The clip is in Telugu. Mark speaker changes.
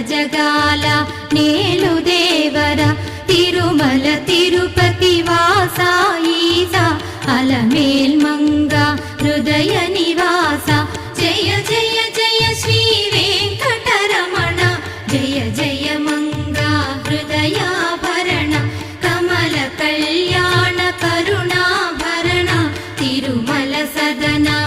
Speaker 1: జగాల నేలు దేవర తిరుమల తిరుపతి వాసా ఈసా అలమేల్ మంగ హృదయ నివాస జయ జయ జయ శ్రీ వెంకటరమణ జయ జయ మంగ హృదయాభరణ కమల కళ్యాణ కరుణాభరణ తిరుమల సదనా